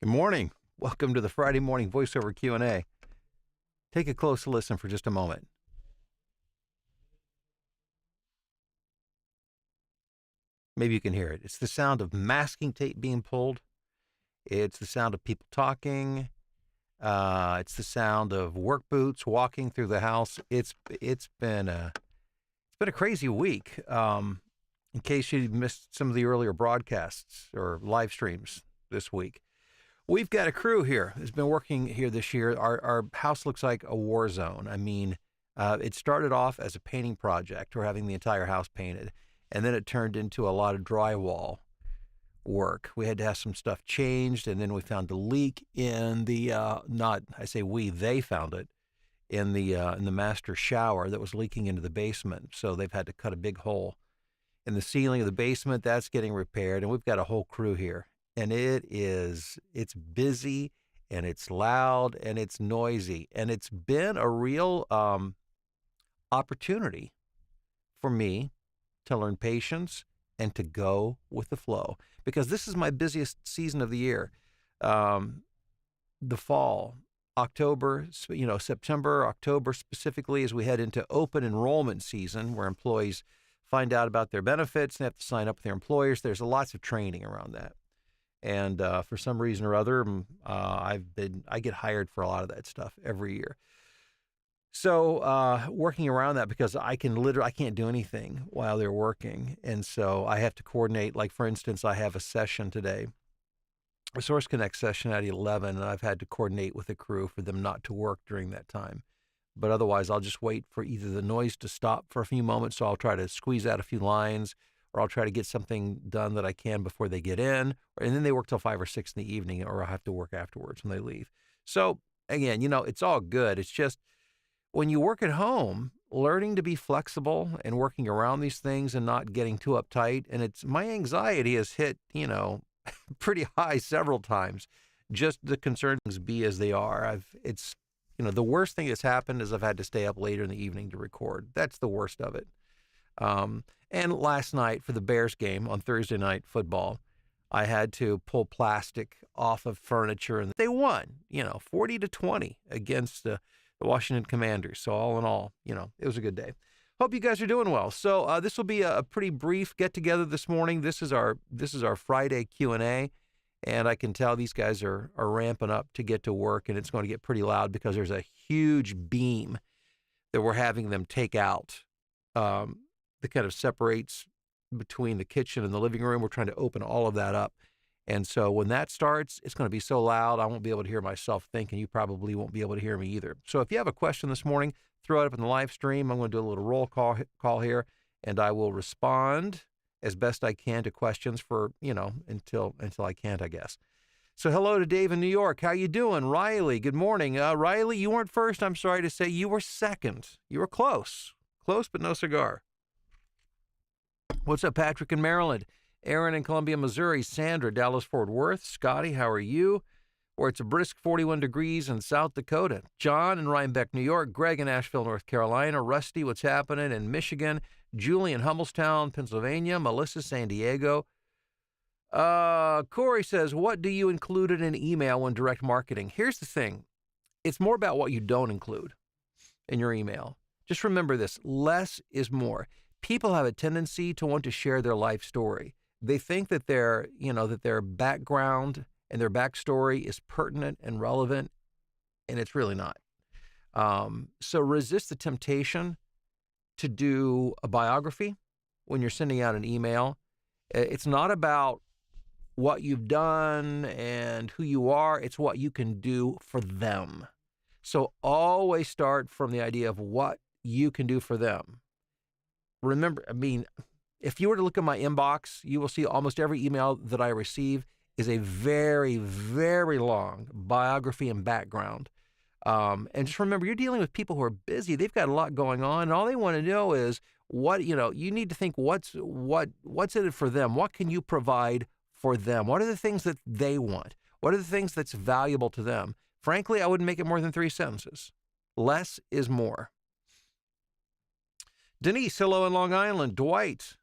Good morning. Welcome to the Friday morning voiceover Q&A. Take a close listen for just a moment. Maybe you can hear it. It's the sound of masking tape being pulled. It's the sound of people talking. It's the sound of work boots walking through the house. It's been a crazy week. In case you missed some of the earlier broadcasts or live streams this week, we've got a crew here that's been working here this year. Our house looks like a war zone. I mean, it started off as a painting project. We're having the entire house painted, and then it turned into a lot of drywall work. We had to have some stuff changed, and then we found a leak in the they found it in the master shower that was leaking into the basement. So they've had to cut a big hole in the ceiling of the basement. That's getting repaired, and we've got a whole crew here. And it's busy, and it's loud, and it's noisy, and it's been a real opportunity for me to learn patience and to go with the flow, because this is my busiest season of the year. The fall, October, September, October specifically, as we head into open enrollment season, where employees find out about their benefits and have to sign up with their employers. There's lots of training around that. And for some reason or other, I get hired for a lot of that stuff every year. So working around that, because I can't do anything while they're working. And so I have to coordinate. Like, for instance, I have a session today, a Source Connect session at 11, and I've had to coordinate with the crew for them not to work during that time. But otherwise, I'll just wait for either the noise to stop for a few moments, so I'll try to squeeze out a few lines, or I'll try to get something done that I can before they get in, and then they work till 5 or 6 in the evening, or I'll have to work afterwards when they leave. So again, it's all good. It's just when you work at home, learning to be flexible and working around these things and not getting too uptight. And my anxiety has hit, pretty high several times. Just the concerns be as they are. The worst thing that's happened is I've had to stay up later in the evening to record. That's the worst of it. And last night for the Bears game on Thursday Night Football, I had to pull plastic off of furniture, and they won, 40-20 against the Washington Commanders. So all in all, it was a good day. Hope you guys are doing well. So this will be a pretty brief get together this morning. This is our Friday Q&A, and I can tell these guys are ramping up to get to work, and it's going to get pretty loud because there's a huge beam that we're having them take out. That kind of separates between the kitchen and the living room. We're trying to open all of that up. And so when that starts, it's going to be so loud, I won't be able to hear myself think, and you probably won't be able to hear me either. So if you have a question this morning, throw it up in the live stream. I'm going to do a little roll call here, and I will respond as best I can to questions for, until I can't, I guess. So hello to Dave in New York. How you doing? Riley, good morning. Riley, you weren't first. I'm sorry to say. You were second. You were close. Close, but no cigar. What's up, Patrick in Maryland? Aaron in Columbia, Missouri. Sandra, Dallas-Fort Worth. Scotty, how are you? Where it's a brisk 41 degrees in South Dakota. John in Rhinebeck, New York. Greg in Asheville, North Carolina. Rusty, what's happening in Michigan. Julie in Hummelstown, Pennsylvania. Melissa, San Diego. Corey says, what do you include in an email when direct marketing? Here's the thing. It's more about what you don't include in your email. Just remember this. Less is more. People have a tendency to want to share their life story. They think that their background and their backstory is pertinent and relevant, and it's really not. So resist the temptation to do a biography when you're sending out an email. It's not about what you've done and who you are. It's what you can do for them. So always start from the idea of what you can do for them. Remember, if you were to look at my inbox, you will see almost every email that I receive is a very, very long biography and background. And just remember, you're dealing with people who are busy. They've got a lot going on, and all they want to know is you need to think what's in it for them. What can you provide for them? What are the things that they want? What are the things that's valuable to them? Frankly, I wouldn't make it more than 3 sentences. Less is more. Denise, hello in Long Island. Dwight,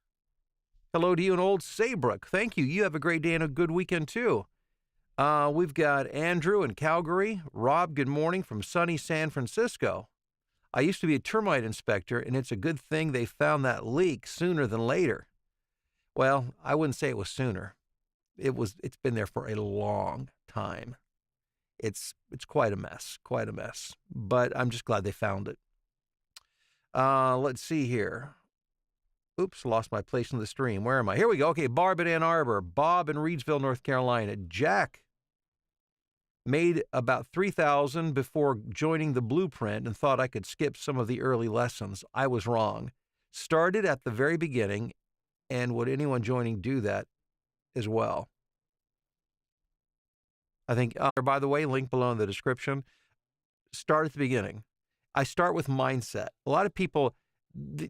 hello to you in Old Saybrook. Thank you. You have a great day and a good weekend too. We've got Andrew in Calgary. Rob, good morning from sunny San Francisco. I used to be a termite inspector, and it's a good thing they found that leak sooner than later. Well, I wouldn't say it was sooner. It's been there for a long time. It's quite a mess, quite a mess. But I'm just glad they found it. Let's see here. Oops, lost my place in the stream. Where am I? Here we go. Okay, Barb in Ann Arbor. Bob in Reidsville, North Carolina. Jack made about $3,000 before joining the Blueprint and thought I could skip some of the early lessons. I was wrong. Started at the very beginning, and would anyone joining do that as well? I think, by the way, link below in the description. Start at the beginning. I start with mindset. A lot of people,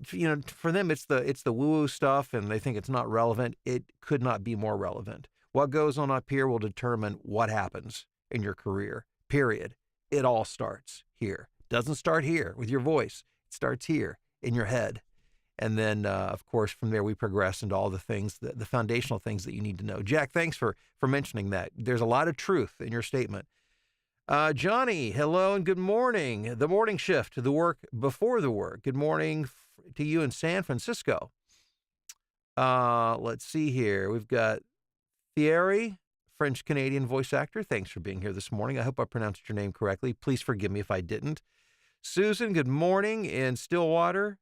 for them, it's the woo-woo stuff, and they think it's not relevant. It could not be more relevant. What goes on up here will determine what happens in your career, period. It all starts here. Doesn't start here with your voice. It starts here in your head. And then, of course, from there we progress into all the things, the foundational things that you need to know. Jack, thanks for mentioning that. There's a lot of truth in your statement. Johnny, hello and good morning. The morning shift, the work before the work. Good morning to you in San Francisco. Let's see here. We've got Thierry, French-Canadian voice actor. Thanks for being here this morning. I hope I pronounced your name correctly. Please forgive me if I didn't. Susan, good morning in Stillwater.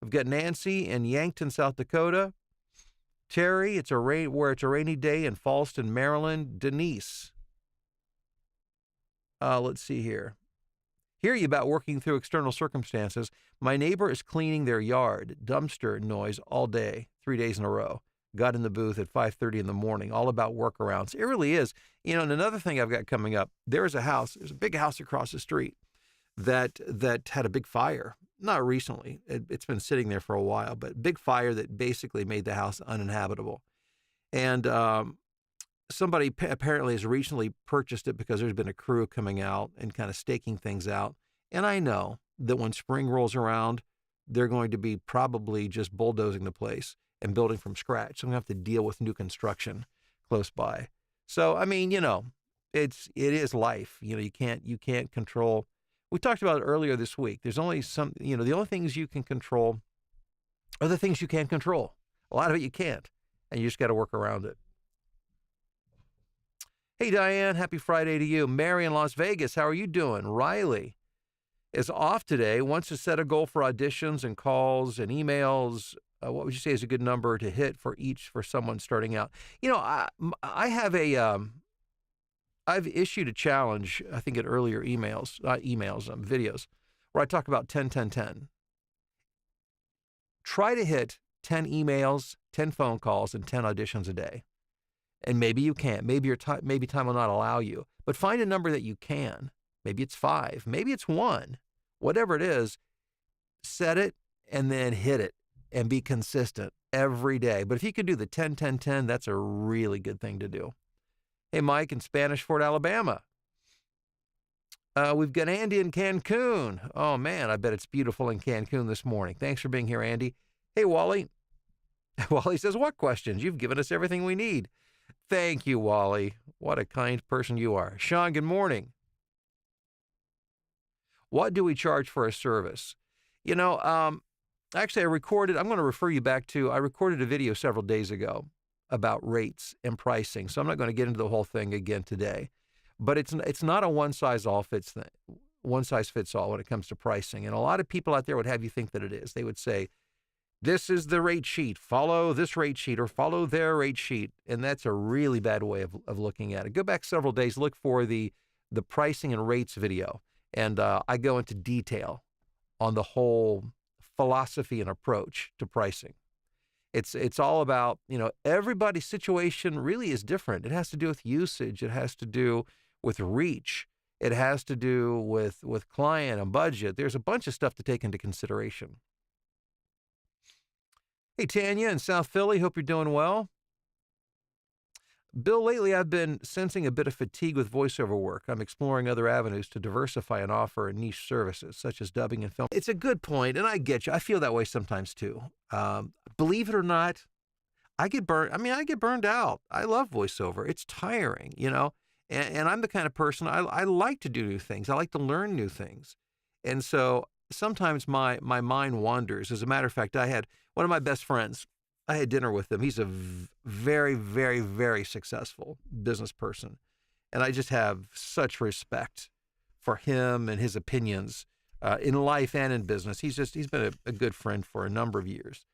We've got Nancy in Yankton, South Dakota. Terry, where it's a rainy day in Falston, Maryland. Denise. Let's see here. Hear you about working through external circumstances. My neighbor is cleaning their yard. Dumpster noise all day, 3 days in a row. Got in the booth at 5:30 in the morning, all about workarounds. It really is. And another thing I've got coming up, there's a big house across the street that had a big fire. Not recently. It's been sitting there for a while, but big fire that basically made the house uninhabitable. And somebody apparently has recently purchased it because there's been a crew coming out and kind of staking things out. And I know that when spring rolls around, they're going to be probably just bulldozing the place and building from scratch. So I'm going to have to deal with new construction close by. So, I mean, it is life. You can't control. We talked about it earlier this week. There's only the only things you can control are the things you can't control. A lot of it you can't, and you just got to work around it. Hey, Diane, happy Friday to you. Mary in Las Vegas, how are you doing? Riley is off today, wants to set a goal for auditions and calls and emails. What would you say is a good number to hit for someone starting out? I've issued a challenge, I think in earlier videos, where I talk about 10-10-10. Try to hit 10 emails, 10 phone calls, and 10 auditions a day. And maybe you can't. Maybe time will not allow you. But find a number that you can. Maybe it's 5. Maybe it's 1. Whatever it is, set it and then hit it and be consistent every day. But if you can do the 10-10-10, that's a really good thing to do. Hey, Mike in Spanish Fort, Alabama. We've got Andy in Cancun. Oh, man, I bet it's beautiful in Cancun this morning. Thanks for being here, Andy. Hey, Wally. Wally says, what questions? You've given us everything we need. Thank you, Wally. What a kind person you are. Sean, good morning. What do we charge for a service? Actually, I'm going to refer you back to, I recorded a video several days ago about rates and pricing. So I'm not going to get into the whole thing again today. But it's not a one size fits all when it comes to pricing. And a lot of people out there would have you think that it is. They would say, this is the rate sheet, follow this rate sheet or follow their rate sheet. And that's a really bad way of looking at it. Go back several days, look for the pricing and rates video. And I go into detail on the whole philosophy and approach to pricing. It's all about, everybody's situation really is different. It has to do with usage. It has to do with reach. It has to do with client and budget. There's a bunch of stuff to take into consideration. Hey, Tanya in South Philly, hope you're doing well. Bill, lately I've been sensing a bit of fatigue with voiceover work. I'm exploring other avenues to diversify and offer niche services, such as dubbing and film. It's a good point, and I get you. I feel that way sometimes too. Believe it or not, I get burned. I mean, I get burned out. I love voiceover. It's tiring, you know, and I'm the kind of person I like to do new things. I like to learn new things. And so sometimes my mind wanders. As a matter of fact, I had one of my best friends. I had dinner with him. He's a very, very, very successful business person. And I just have such respect for him and his opinions in life and in business. He's been a good friend for a number of years.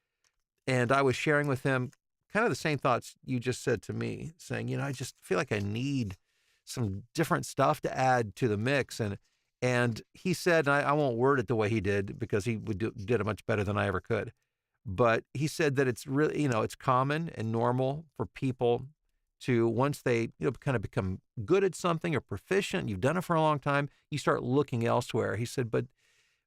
And I was sharing with him kind of the same thoughts you just said to me, saying, you know, I just feel like I need some different stuff to add to the mix. And he said, and I won't word it the way he did because he did it much better than I ever could. But he said that it's really, you know, it's common and normal for people to, once they, you know, kind of become good at something or proficient, you've done it for a long time, you start looking elsewhere. He said,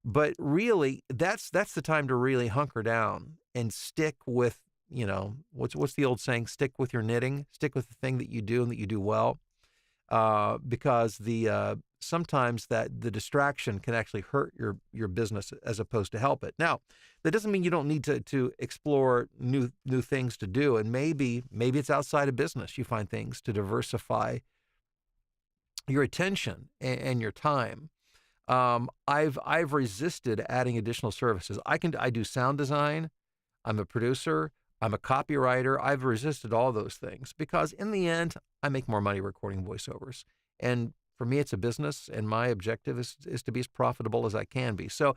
but really that's the time to really hunker down and stick with, you know, what's the old saying, stick with your knitting, stick with the thing that you do and that you do well. Because sometimes that the distraction can actually hurt your business as opposed to help it. Now, that doesn't mean you don't need to explore new things to do, and maybe it's outside of business. You find things to diversify your attention and your time. I've resisted adding additional services. I do sound design. I'm a producer. I'm a copywriter. I've resisted all those things because in the end, I make more money recording voiceovers. And for me, it's a business, and my objective is to be as profitable as I can be. So,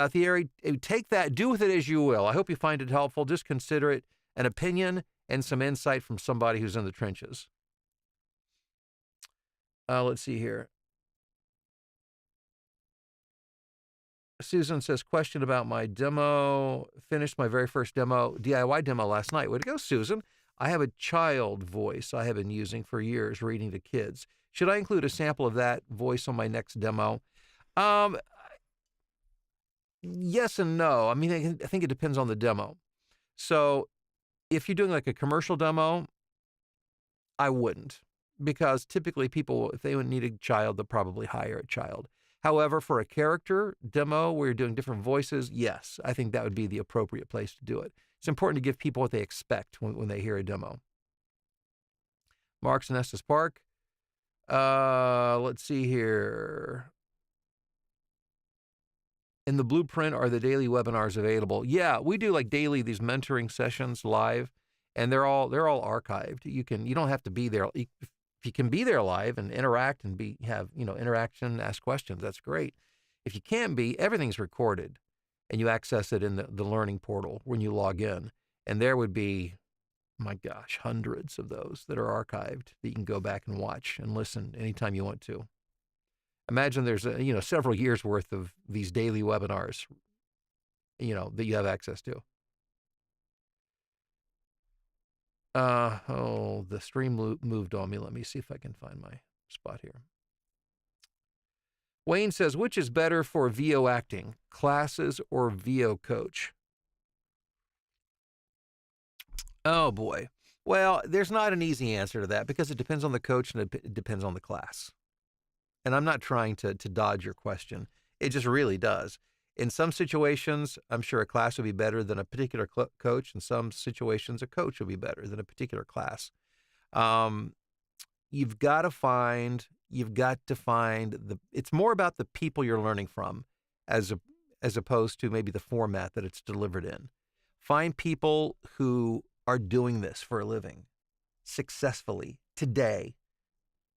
Thierry, take that, do with it as you will. I hope you find it helpful. Just consider it an opinion and some insight from somebody who's in the trenches. Let's see here. Susan says, question about my demo. Finished my very first DIY demo last night. Way to go, Susan. I have a child voice I have been using for years, reading to kids. Should I include a sample of that voice on my next demo? Yes and no. I mean, I think it depends on the demo. So if you're doing like a commercial demo, I wouldn't, because typically people, if they would need a child, they'll probably hire a child. However, for a character demo where you're doing different voices, yes, I think that would be the appropriate place to do it. It's important to give people what they expect when they hear a demo. Mark's in Estes Park. Let's see here. In the blueprint, are the daily webinars available? Yeah, we do like daily these mentoring sessions live, and they're all archived. You don't have to be there. If you can be there live and interact and have interaction, ask questions, that's great. If you can't be, everything's recorded, and you access it in the learning portal when you log in, and there would be, my gosh, hundreds of those that are archived that you can go back and watch and listen anytime you want to. Imagine there's several years worth of these daily webinars, that you have access to. The stream moved on me. Let me see if I can find my spot here. Wayne says, which is better for VO acting, classes or VO coach? Oh boy. Well, there's not an easy answer to that because it depends on the coach and it depends on the class. And I'm not trying to dodge your question. It just really does. In some situations, I'm sure a class would be better than a particular coach. In some situations, a coach would be better than a particular class. You've got to find it's more about the people you're learning from as opposed to maybe the format that it's delivered in. Find people who are doing this for a living successfully today,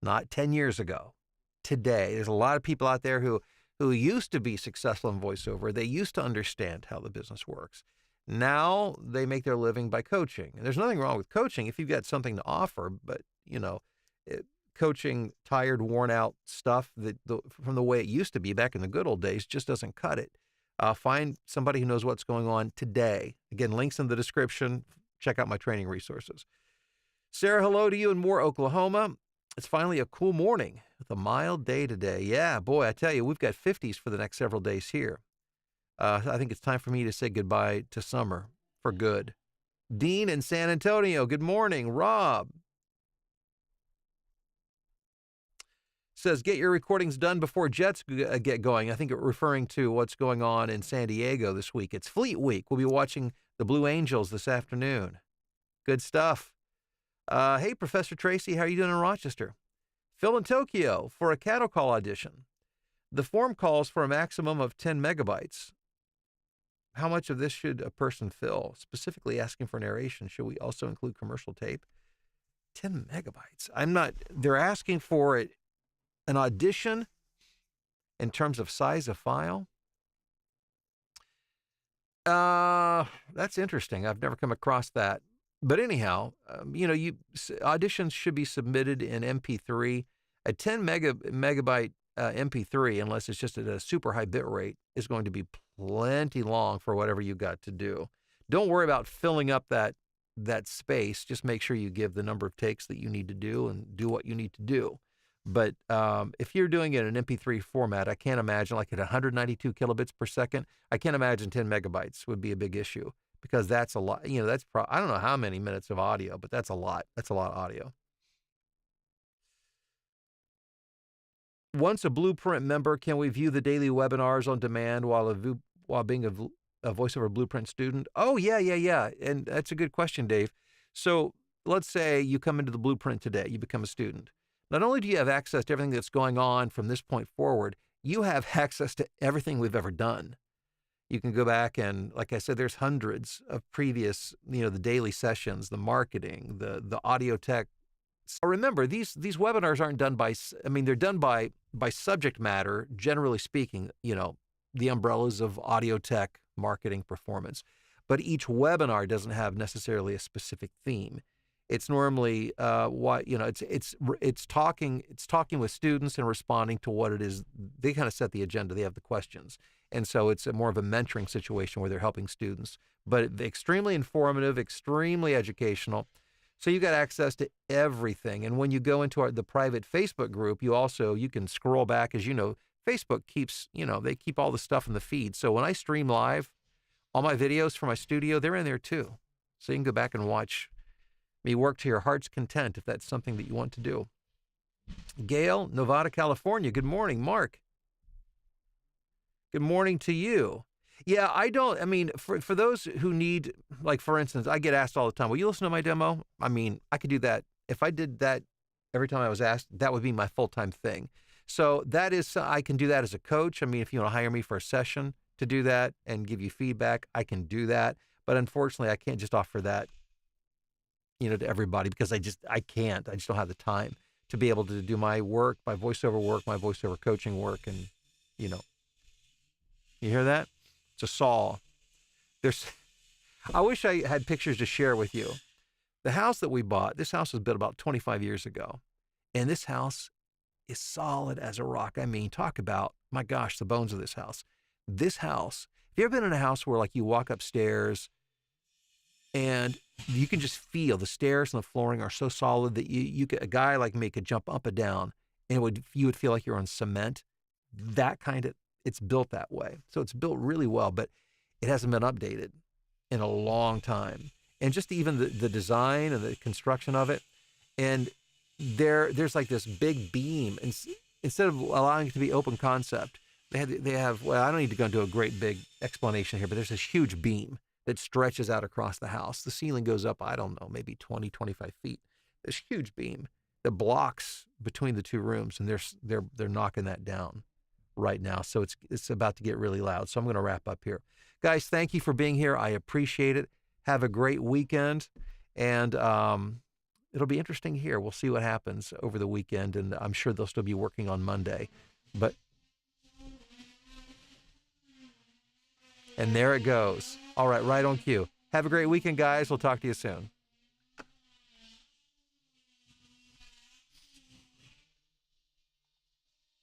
not 10 years ago. Today, there's a lot of people out there who used to be successful in voiceover. They used to understand how the business works. Now they make their living by coaching. And there's nothing wrong with coaching if you've got something to offer, but coaching tired, worn out stuff from the way it used to be back in the good old days just doesn't cut it. Find somebody who knows what's going on today. Again, links in the description. Check out my training resources. Sarah, hello to you in Moore, Oklahoma. It's finally a cool morning with a mild day today. Yeah, boy, I tell you, we've got 50s for the next several days here. I think it's time for me to say goodbye to summer for good. Dean in San Antonio, good morning. Rob says, get your recordings done before Jets get going. I think referring to what's going on in San Diego this week. It's Fleet Week. We'll be watching the Blue Angels this afternoon. Good stuff. Hey, Professor Tracy, how are you doing in Rochester? Phil in Tokyo for a cattle call audition. The form calls for a maximum of 10 megabytes. How much of this should a person fill? Specifically asking for narration. Should we also include commercial tape? 10 megabytes. They're asking for it, an audition in terms of size of file. That's interesting. I've never come across that. But anyhow, auditions should be submitted in MP3. A 10 megabyte MP3, unless it's just at a super high bit rate, is going to be plenty long for whatever you got to do. Don't worry about filling up that space. Just make sure you give the number of takes that you need to do and do what you need to do. But if you're doing it in an MP3 format, I can't imagine, like at 192 kilobits per second, I can't imagine 10 megabytes would be a big issue, because that's a lot. I don't know how many minutes of audio, but that's a lot. That's a lot of audio. Once a Blueprint member, can we view the daily webinars on demand while being a VoiceOver Blueprint student? Oh, yeah. And that's a good question, Dave. So let's say you come into the Blueprint today, you become a student. Not only do you have access to everything that's going on from this point forward, you have access to everything we've ever done. You can go back and, like I said, there's hundreds of previous, the daily sessions, the marketing, the audio tech. So remember, these webinars aren't done they're done by subject matter, generally speaking, the umbrellas of audio tech, marketing, performance. But each webinar doesn't have necessarily a specific theme. It's normally it's talking with students and responding to what it is. They kind of set the agenda. They have the questions. And so it's more of a mentoring situation where they're helping students, but extremely informative, extremely educational. So you got access to everything. And when you go into the private Facebook group, you can scroll back. As you know, Facebook keeps, they keep all the stuff in the feed. So when I stream live, all my videos from my studio, they're in there too. So you can go back and watch me work to your heart's content if that's something that you want to do. Gail, Nevada, California. Good morning, Mark. Good morning to you. Yeah, for those who need, like, for instance, I get asked all the time, will you listen to my demo? I could do that. If I did that every time I was asked, that would be my full-time thing. So I can do that as a coach. If you want to hire me for a session to do that and give you feedback, I can do that. But unfortunately, I can't just offer that, to everybody, because I can't. I just don't have the time to be able to do my work, my voiceover coaching work. And, you hear that? It's a saw. I wish I had pictures to share with you. The house that we bought, this house was built about 25 years ago. And this house is solid as a rock. Talk about, my gosh, the bones of this house. This house, have you ever been in a house where, like, you walk upstairs and you can just feel the stairs and the flooring are so solid that a guy like me could jump up and down and you would feel like you're on cement? It's built that way. So it's built really well, but it hasn't been updated in a long time. And just even the design and the construction of it. And there's like this big beam. And instead of allowing it to be open concept, they have, well, I don't need to go into a great big explanation here, but there's this huge beam that stretches out across the house. The ceiling goes up, I don't know, maybe 20, 25 feet. This huge beam that blocks between the two rooms, and they're knocking that down right now. So it's about to get really loud. So I'm going to wrap up here. Guys, thank you for being here. I appreciate it. Have a great weekend. And it'll be interesting here. We'll see what happens over the weekend. And I'm sure they'll still be working on Monday. And there it goes. All right on cue. Have a great weekend, guys. We'll talk to you soon.